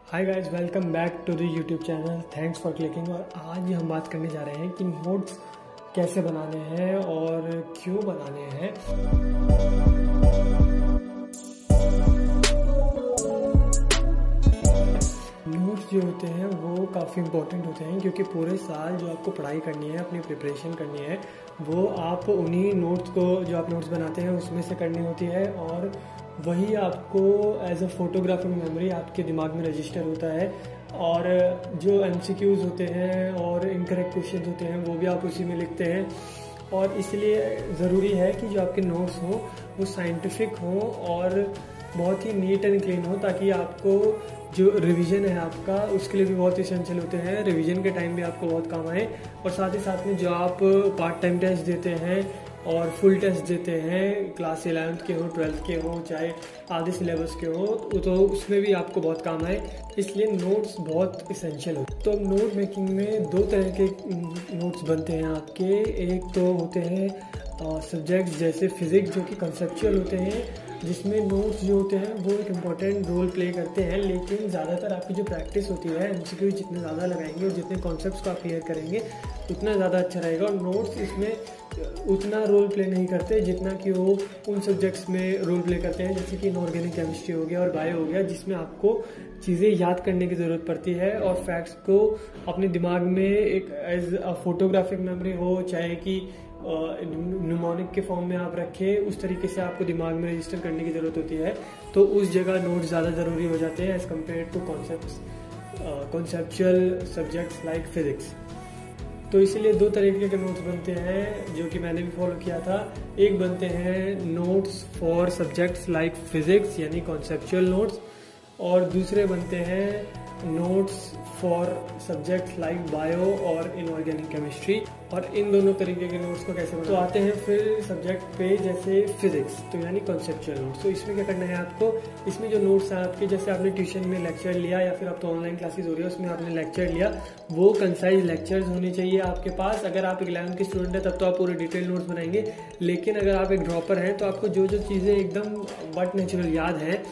Hi guys, welcome back to the YouTube channel. Thanks for clicking. और आज हम बात करने जा रहे हैं कि नोट्स कैसे बनाने हैं और क्यों बनाने हैं। नोट्स जो होते हैं वो काफ़ी इम्पोर्टेंट होते हैं क्योंकि पूरे साल जो आपको पढ़ाई करनी है, अपनी प्रिपरेशन करनी है, वो आप उन्हीं नोट्स को जो आप नोट्स बनाते हैं उसमें से करनी होती है और वही आपको एज अ फोटोग्राफिक मेमोरी आपके दिमाग में रजिस्टर होता है। और जो MCQs होते हैं और इनकरेक्ट क्वेश्चन होते हैं वो भी आप उसी में लिखते हैं। और इसलिए ज़रूरी है कि जो आपके नोट्स हों वो साइंटिफिक हों और बहुत ही नीट एंड क्लीन हो, ताकि आपको जो रिवीजन है आपका उसके लिए भी बहुत इसेंशियल होते हैं। रिवीजन के टाइम भी आपको बहुत काम आए। और साथ ही साथ में जो आप पार्ट टाइम टेस्ट देते हैं और फुल टेस्ट देते हैं, क्लास 11th के हो, 12th के हो, चाहे आधे सिलेबस के हो, तो उसमें भी आपको बहुत काम आए। इसलिए नोट्स बहुत इसेंशियल होते हैं। तो नोट मेकिंग में दो तरह के नोट्स बनते हैं आपके। एक तो होते हैं सब्जेक्ट्स जैसे फिजिक्स, जो कि कंसेप्चुअल होते हैं, जिसमें नोट्स जो होते हैं वो एक इम्पॉर्टेंट रोल प्ले करते हैं। लेकिन ज़्यादातर आपकी जो प्रैक्टिस होती है, MCQ जितने ज़्यादा लगाएंगे और जितने कॉन्सेप्ट्स को आप क्लियर करेंगे उतना ज़्यादा अच्छा रहेगा। और नोट्स इसमें उतना रोल प्ले नहीं करते जितना कि वो उन सब्जेक्ट्स में रोल प्ले करते हैं, जैसे कि इनऑर्गेनिक केमिस्ट्री हो गया और बायो हो गया, जिसमें आपको चीज़ें याद करने की ज़रूरत पड़ती है और फैक्ट्स को अपने दिमाग में एक एज अ फोटोग्राफिक मेमोरी हो, चाहे कि न्यूमोनिक के फॉर्म में आप रखें, उस तरीके से आपको दिमाग में रजिस्टर करने की ज़रूरत होती है। तो उस जगह नोट्स ज़्यादा ज़रूरी हो जाते हैं as compared to conceptual subjects like physics. तो इसीलिए दो तरीके के नोट्स बनते हैं जो कि मैंने भी फॉलो किया था। एक बनते हैं notes for subjects like physics यानी कॉन्सेप्चुअल नोट्स, और दूसरे बनते हैं notes for subjects like bio और इनऑर्गेनिक केमिस्ट्री। और इन दोनों तरीके के नोट्स को कैसे बनाते हैं, तो आते हैं फिर सब्जेक्ट पे, जैसे फिजिक्स, तो यानी कॉन्सेप्चुअल नोट्स। तो इसमें क्या करना है आपको, इसमें जो नोट्स हैं आपके, जैसे आपने ट्यूशन में लेक्चर लिया या फिर आप तो ऑनलाइन क्लासेस हो रही है उसमें आपने लेक्चर लिया, वो कंसाइज लेक्चर्स होने चाहिए आपके पास। अगर आप 11th के स्टूडेंट हैं तब तो आप पूरे डिटेल नोट्स बनाएंगे, लेकिन अगर आप एक ड्रॉपर हैं तो आपको जो जो चीज़ें एकदम बट नेचुरल याद हैं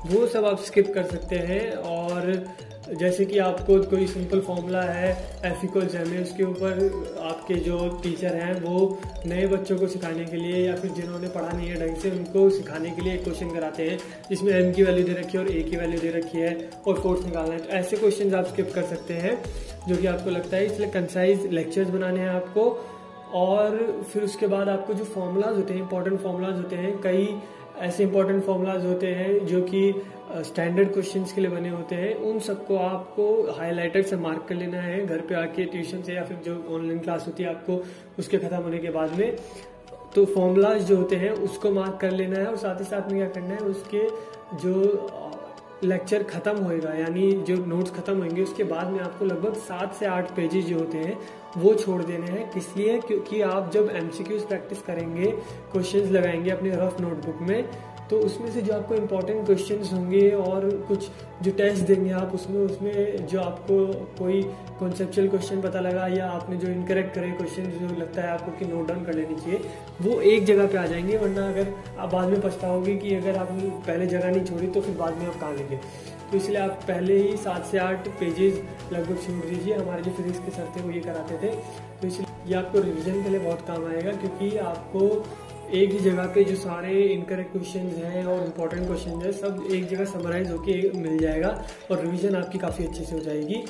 वो सब आप स्किप कर सकते हैं। और जैसे कि आपको कोई सिंपल फॉर्मूला है F=ma, उसके ऊपर आपके जो टीचर हैं वो नए बच्चों को सिखाने के लिए या फिर जिन्होंने पढ़ा नहीं है ढंग से उनको सिखाने के लिए एक क्वेश्चन कराते हैं जिसमें m की वैल्यू दे रखी है और a की वैल्यू दे रखी है और फोर्स निकालना है। तो ऐसे क्वेश्चन आप स्किप कर सकते हैं जो कि आपको लगता है। इसलिए कंसाइज लेक्चर्स बनाने हैं आपको। और फिर उसके बाद आपको जो फॉर्मूलाज होते हैं, इंपॉर्टेंट फॉर्मूलाज होते हैं, कई ऐसे इंपॉर्टेंट फॉर्मूलाज होते हैं जो कि स्टैंडर्ड क्वेश्चंस के लिए बने होते हैं, उन सबको आपको हाइलाइटर से मार्क कर लेना है घर पे आके ट्यूशन से या फिर जो ऑनलाइन क्लास होती है आपको उसके खत्म होने के बाद में। तो फॉर्मूलाज जो होते हैं उसको मार्क कर लेना है और साथ ही साथ में क्या करना है, उसके जो लेक्चर खत्म होएगा यानी जो नोट्स खत्म होंगे उसके बाद में आपको लगभग 7 से 8 पेजेस जो होते हैं वो छोड़ देने हैं। किस लिए? क्योंकि आप जब MCQs प्रैक्टिस करेंगे, क्वेश्चंस लगाएंगे अपने रफ नोटबुक में, तो उसमें से जो आपको इम्पोर्टेंट क्वेश्चंस होंगे और कुछ जो टेस्ट देंगे आप उसमें जो आपको कोई कॉन्सेप्चुअल क्वेश्चन पता लगा या आपने जो इनकरेक्ट करे क्वेश्चन जो लगता है आपको कि नोट डाउन कर लेनी चाहिए, वो एक जगह पे आ जाएंगे। वरना अगर आप बाद में पछताओगे कि अगर आपने पहले जगह नहीं छोड़ी तो फिर बाद में आप कहाँ लेंगे। तो इसलिए आप पहले ही 7 से 8 पेजेस लगभग छोड़ दीजिए। हमारे जो फिजिक्स के सर थे वो ये कराते थे, तो इसलिए ये आपको रिविजन के लिए बहुत काम आएगा, क्योंकि आपको एक ही जगह पे जो सारे इनकरेक्ट क्वेश्चंस हैं और इम्पोर्टेंट क्वेश्चंस हैं सब एक जगह समराइज होके मिल जाएगा और रिवीजन आपकी काफ़ी अच्छे से हो जाएगी।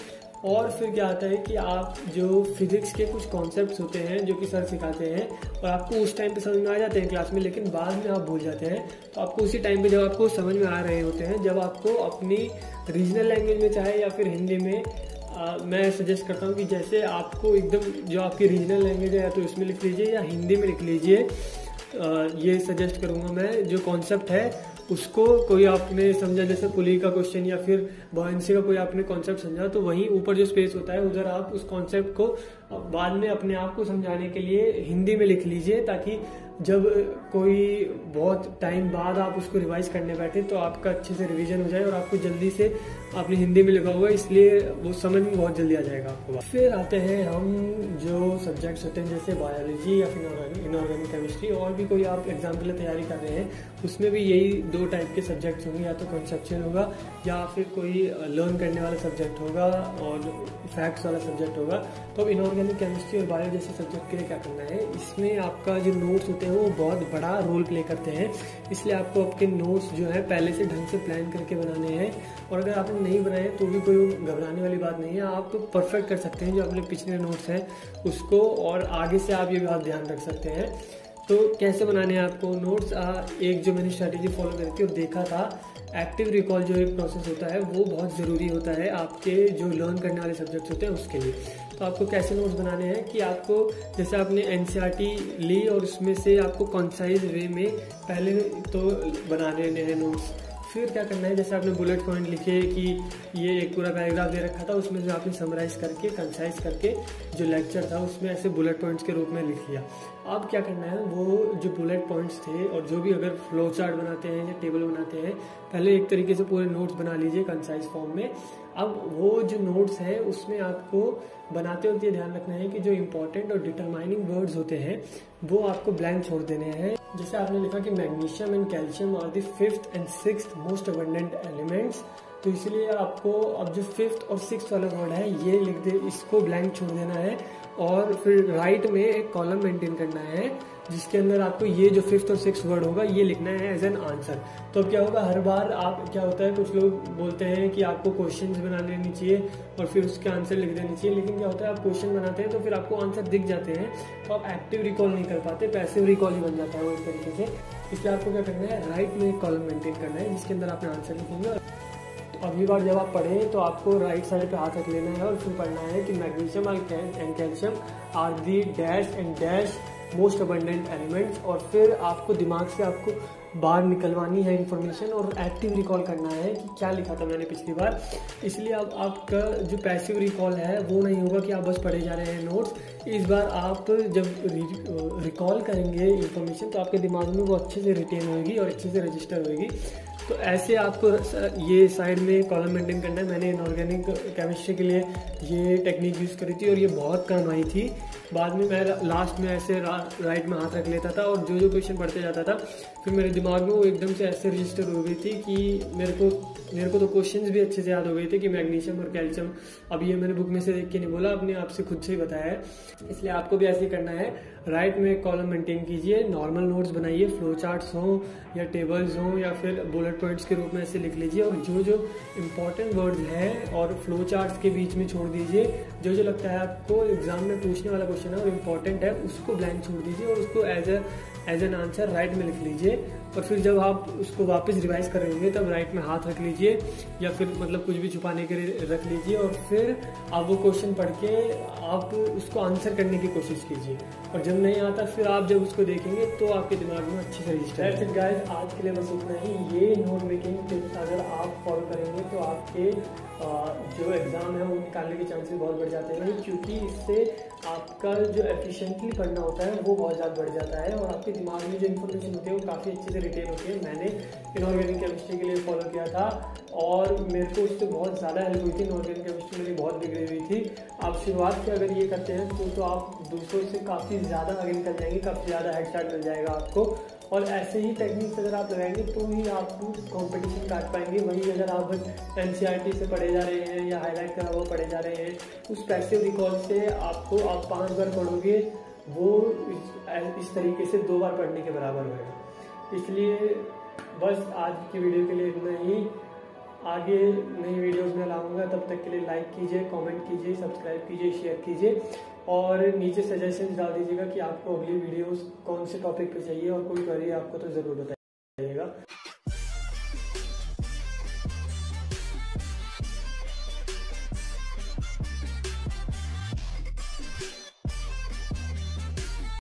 और फिर क्या आता है कि आप जो फिजिक्स के कुछ कॉन्सेप्ट्स होते हैं जो कि सर सिखाते हैं और आपको उस टाइम पे समझ में आ जाते हैं क्लास में, लेकिन बाद में आप भूल जाते हैं। तो आपको उसी टाइम पे जब आपको समझ में आ रहे होते हैं, जब आपको अपनी रीजनल लैंग्वेज में चाहे या फिर हिंदी में, मैं सजेस्ट करता हूँ कि जैसे आपको एकदम जो आपकी रीजनल लैंग्वेज है तो उसमें लिख लीजिए या हिंदी में लिख लीजिए। ये सजेस्ट करूँगा मैं। जो कॉन्सेप्ट है उसको कोई आपने समझा, जैसे पुली का क्वेश्चन या फिर बॉयंसी का कोई आपने कॉन्सेप्ट समझा, तो वहीं ऊपर जो स्पेस होता है उधर आप उस कॉन्सेप्ट को बाद में अपने आप को समझाने के लिए हिंदी में लिख लीजिए, ताकि जब कोई बहुत टाइम बाद आप उसको रिवाइज करने बैठे तो आपका अच्छे से रिवीजन हो जाए और आपको जल्दी से आपने हिंदी में लिखा हुआ है इसलिए वो समझ में बहुत जल्दी आ जाएगा आपको। फिर आते हैं हम जो सब्जेक्ट्स होते हैं जैसे बायोलॉजी या फिर इनऑर्गेनिक केमिस्ट्री, और भी कोई आप एग्जाम के लिए तैयारी कर रहे हैं उसमें भी यही दो टाइप के सब्जेक्ट्स होंगे, या तो कॉन्सेप्चुअल होगा या फिर कोई लर्न करने वाला सब्जेक्ट होगा और फैक्ट्स वाला सब्जेक्ट होगा। तो इनऑर्गेनिक केमिस्ट्री और बायो जैसे सब्जेक्ट के लिए क्या करना है, इसमें आपका जो नोट्स होते हैं वो बहुत बड़ा रोल प्ले करते हैं, इसलिए आपको आपके नोट्स जो है पहले से ढंग से प्लान करके बनाने हैं। और अगर आपने नहीं बनाए तो भी कोई घबराने वाली बात नहीं है, आप परफेक्ट कर सकते हैं जो अपने पिछले नोट्स हैं उसको, और आगे से आप ये बात ध्यान रख सकते हैं। तो कैसे बनाने हैं आपको नोट्स, एक जो मैंने स्ट्रैटेजी फॉलो करी थी और देखा था, एक्टिव रिकॉल जो एक प्रोसेस होता है वो बहुत ज़रूरी होता है आपके जो लर्न करने वाले सब्जेक्ट्स होते हैं उसके लिए। तो आपको कैसे नोट्स बनाने हैं कि आपको जैसे आपने एनसीईआरटी ली और उसमें से आपको कंसाइज वे में पहले तो बना लेने हैं नोट्स। फिर क्या करना है, जैसे आपने बुलेट पॉइंट लिखे कि ये एक पूरा पैराग्राफ दे रखा था, उसमें से आपने समराइज करके कंसाइज करके जो लेक्चर था उसमें ऐसे बुलेट पॉइंट्स के रूप में लिख लिया। अब क्या करना है, वो जो बुलेट पॉइंट्स थे और जो भी अगर फ्लो चार्ट बनाते हैं या टेबल बनाते हैं, पहले एक तरीके से पूरे नोट्स बना लीजिए कंसाइज फॉर्म में। अब वो जो नोट्स हैं उसमें आपको बनाते वक्त ये ध्यान रखना है कि जो इंपॉर्टेंट और डिटरमाइनिंग वर्ड्स होते हैं वो आपको ब्लैंक छोड़ देने हैं। जैसे आपने लिखा कि magnesium and calcium are the 5th and 6th most abundant elements, तो इसलिए आपको अब जो 5th और 6th वाला वर्ड है ये लिख दे, इसको ब्लैंक छोड़ देना है और फिर राइट में एक कॉलम मेंटेन करना है जिसके अंदर आपको ये जो 5th और 6th वर्ड होगा ये लिखना है एज एन आंसर। तो अब क्या होगा, हर बार आप क्या होता है, कुछ लोग बोलते हैं कि आपको क्वेश्चंस बना लेनी चाहिए और फिर उसके आंसर लिख देनी चाहिए, लेकिन क्या होता है आप क्वेश्चन बनाते हैं तो फिर आपको आंसर दिख जाते हैं तो आप एक्टिव रिकॉल नहीं कर पाते, पैसिव रिकॉल ही बन जाता है वो एक तरीके से। इसलिए आपको क्या करना है, राइट में एक कॉलम मेंटेन करना है जिसके अंदर आपने आंसर लिखेंगे। अगली बार जब आप पढ़ें तो आपको राइट साइड पे हाथ रख लेना है और फिर पढ़ना है कि magnesium and calcium are the dash and dash most abundant elements, और फिर आपको दिमाग से आपको बाहर निकलवानी है इंफॉर्मेशन और एक्टिव रिकॉल करना है कि क्या लिखा था मैंने पिछली बार। इसलिए अब आपका जो पैसिव रिकॉल है वो नहीं होगा कि आप बस पढ़े जा रहे हैं नोट्स। इस बार आप जब रिकॉल करेंगे इंफॉर्मेशन तो आपके दिमाग में वो अच्छे से रिटेन होगी और अच्छे से रजिस्टर होगी। तो ऐसे आपको ये साइड में कॉलम मेंटेन करना है। मैंने इनऑर्गेनिक केमिस्ट्री के लिए ये टेक्निक यूज़ करी थी और ये बहुत काम आई थी। बाद में मैं लास्ट में ऐसे राइट में हाथ रख लेता था और जो क्वेश्चन पढ़ते जाता था फिर मेरे दिमाग में वो एकदम से ऐसे रजिस्टर हो गई थी कि मेरे को तो क्वेश्चंस भी अच्छे से याद हो गए थे कि मैग्नीशियम और कैल्शियम। अब ये मैंने बुक में से देख के नहीं बोला, अपने आप से खुद से ही बताया है। इसलिए आपको भी ऐसे ही करना है, राइट में एक कॉलम मेंटेन कीजिए, नॉर्मल नोट्स बनाइए, फ्लो चार्ट्स हों या टेबल्स हों या फिर बुलेट पॉइंट्स के रूप में ऐसे लिख लीजिए, और जो इंपॉर्टेंट वर्ड्स हैं और फ्लो चार्ट्स के बीच में छोड़ दीजिए। जो लगता है आपको एग्जाम में पूछने वाला क्वेश्चन है और इम्पॉर्टेंट है उसको ब्लैंक छोड़ दीजिए और उसको एज एन आंसर राइट में लिख लीजिए। और फिर जब आप उसको वापस रिवाइज कर रहे होंगे तब राइट में हाथ रख लीजिए या फिर मतलब कुछ भी छुपाने के लिए रख लीजिए, और फिर आप वो क्वेश्चन पढ़ के आप उसको आंसर करने की कोशिश कीजिए। और जब नहीं आता फिर आप जब उसको देखेंगे तो आपके दिमाग में अच्छे से रजिस्टर है। फिर गाइस आज के लिए बस इतना ही। ये नोट मेकिंग टिप्स अगर आप फॉलो करेंगे तो आपके जो एग्ज़ाम है वो निकालने के चांसेस बहुत बढ़ जाते हैं, क्योंकि इससे आपका जो एफिशिएंटली पढ़ना होता है वो बहुत ज़्यादा बढ़ जाता है और आपके दिमाग में जो इन्फॉर्मेशन होती है वो काफ़ी अच्छे से रिटेन होती है। मैंने इनऑर्गेनिक केमिस्ट्री के लिए फॉलो किया था और मेरे को उससे बहुत ज़्यादा हेल्प हुई थी। इनऑर्गेनिक केमिस्ट्री मेरी बहुत बिगड़ी हुई थी। आप शुरुआत से अगर ये करते हैं तो आप दूसरों से काफ़ी ज़्यादा आगे निकल जाएंगे, काफ़ी ज़्यादा हेड स्टार्ट मिल जाएगा आपको। और ऐसे ही टेक्निक्स अगर आप लगाएंगे तो ही आप कंपटीशन काट पाएंगे। वही अगर आप बस एनसीईआरटी से पढ़े जा रहे हैं या हाईलाइट करा हुआ पढ़े जा रहे हैं, उस पैसिव रिकॉल से आप 5 बार पढ़ोगे वो इस तरीके से 2 बार पढ़ने के बराबर होगा। इसलिए बस आज की वीडियो के लिए इतना ही। आगे नई वीडियोस में लाऊंगा, तब तक के लिए लाइक कीजिए, कमेंट कीजिए, सब्सक्राइब कीजिए, शेयर कीजिए और नीचे सजेशंस डाल दीजिएगा कि आपको अगली वीडियोस कौन से टॉपिक पे चाहिए और कोई क्वेरी आपको तो ज़रूर बताइएगा।